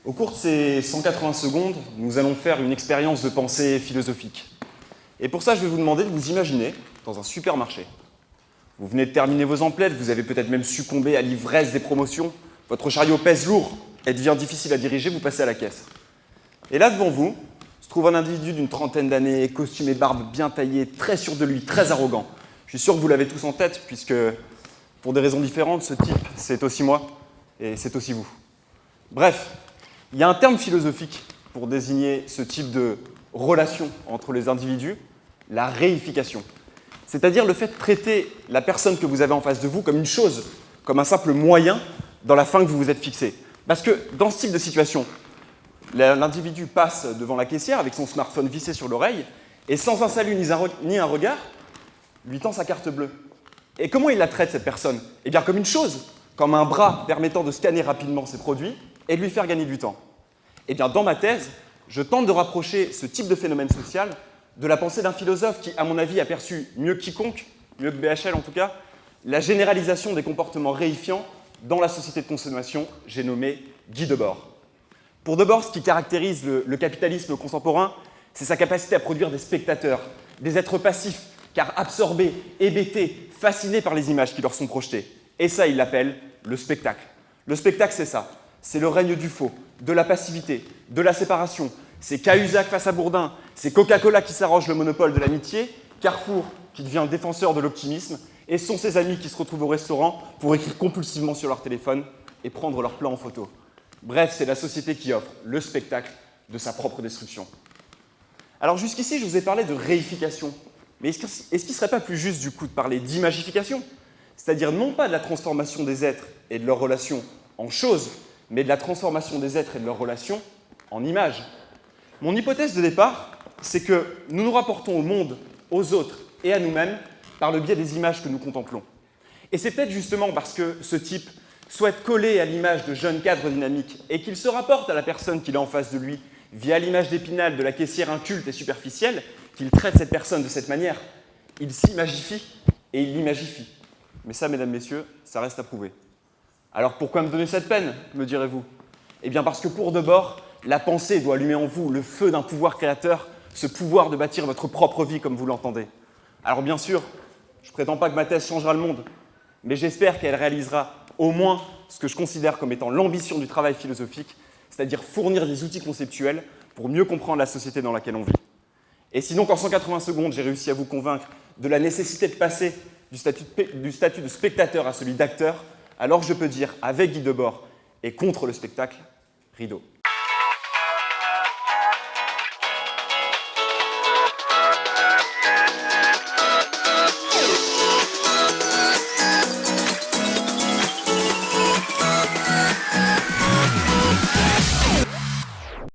Au cours de ces 180 secondes, nous allons faire une expérience de pensée philosophique. Et pour ça, je vais vous demander de vous imaginer dans un supermarché. Vous venez de terminer vos emplettes, vous avez peut-être même succombé à l'ivresse des promotions, votre chariot pèse lourd et devient difficile à diriger, vous passez à la caisse. Et là, devant vous, se trouve un individu d'une trentaine d'années, costume et barbe bien taillés, très sûr de lui, très arrogant. Je suis sûr que vous l'avez tous en tête, puisque, pour des raisons différentes, ce type, c'est aussi moi, et c'est aussi vous. Bref, il y a un terme philosophique pour désigner ce type de relation entre les individus, la réification. C'est-à-dire le fait de traiter la personne que vous avez en face de vous comme une chose, comme un simple moyen dans la fin que vous vous êtes fixé. Parce que dans ce type de situation, l'individu passe devant la caissière avec son smartphone vissé sur l'oreille et sans un salut ni un regard, lui tend sa carte bleue. Et comment il la traite, cette personne? Eh bien comme une chose, comme un bras permettant de scanner rapidement ses produits et de lui faire gagner du temps. Eh bien dans ma thèse, je tente de rapprocher ce type de phénomène social de la pensée d'un philosophe qui, à mon avis, a perçu mieux que quiconque, mieux que BHL en tout cas, la généralisation des comportements réifiants dans la société de consommation, j'ai nommé Guy Debord. Pour Debord, ce qui caractérise le capitalisme contemporain, c'est sa capacité à produire des spectateurs, des êtres passifs, car absorbés, hébétés, fascinés par les images qui leur sont projetées. Et ça, il l'appelle le spectacle. Le spectacle, c'est ça. C'est le règne du faux, de la passivité, de la séparation. C'est Cahuzac face à Bourdin, c'est Coca-Cola qui s'arroge le monopole de l'amitié, Carrefour qui devient défenseur de l'optimisme, et sont ses amis qui se retrouvent au restaurant pour écrire compulsivement sur leur téléphone et prendre leur plan en photo. Bref, c'est la société qui offre le spectacle de sa propre destruction. Alors jusqu'ici, je vous ai parlé de réification. Mais est-ce qu'il ne serait pas plus juste du coup de parler d'imagification? C'est-à-dire non pas de la transformation des êtres et de leurs relations en choses, mais de la transformation des êtres et de leurs relations en images. Mon hypothèse de départ, c'est que nous nous rapportons au monde, aux autres et à nous-mêmes par le biais des images que nous contemplons. Et c'est peut-être justement parce que ce type souhaite coller à l'image de jeunes cadres dynamiques et qu'il se rapporte à la personne qu'il a en face de lui via l'image d'Épinal de la caissière inculte et superficielle, qu'il traite cette personne de cette manière. Il s'imagifie et il l'imagifie. Mais ça, mesdames, messieurs, ça reste à prouver. Alors pourquoi me donner cette peine, me direz-vous? Eh bien parce que pour Debord, la pensée doit allumer en vous le feu d'un pouvoir créateur, ce pouvoir de bâtir votre propre vie comme vous l'entendez. Alors bien sûr, je ne prétends pas que ma thèse changera le monde, mais j'espère qu'elle réalisera au moins ce que je considère comme étant l'ambition du travail philosophique, c'est-à-dire fournir des outils conceptuels pour mieux comprendre la société dans laquelle on vit. Et si donc en 180 secondes, j'ai réussi à vous convaincre de la nécessité de passer du statut de spectateur à celui d'acteur, alors je peux dire avec Guy Debord et contre le spectacle, rideau.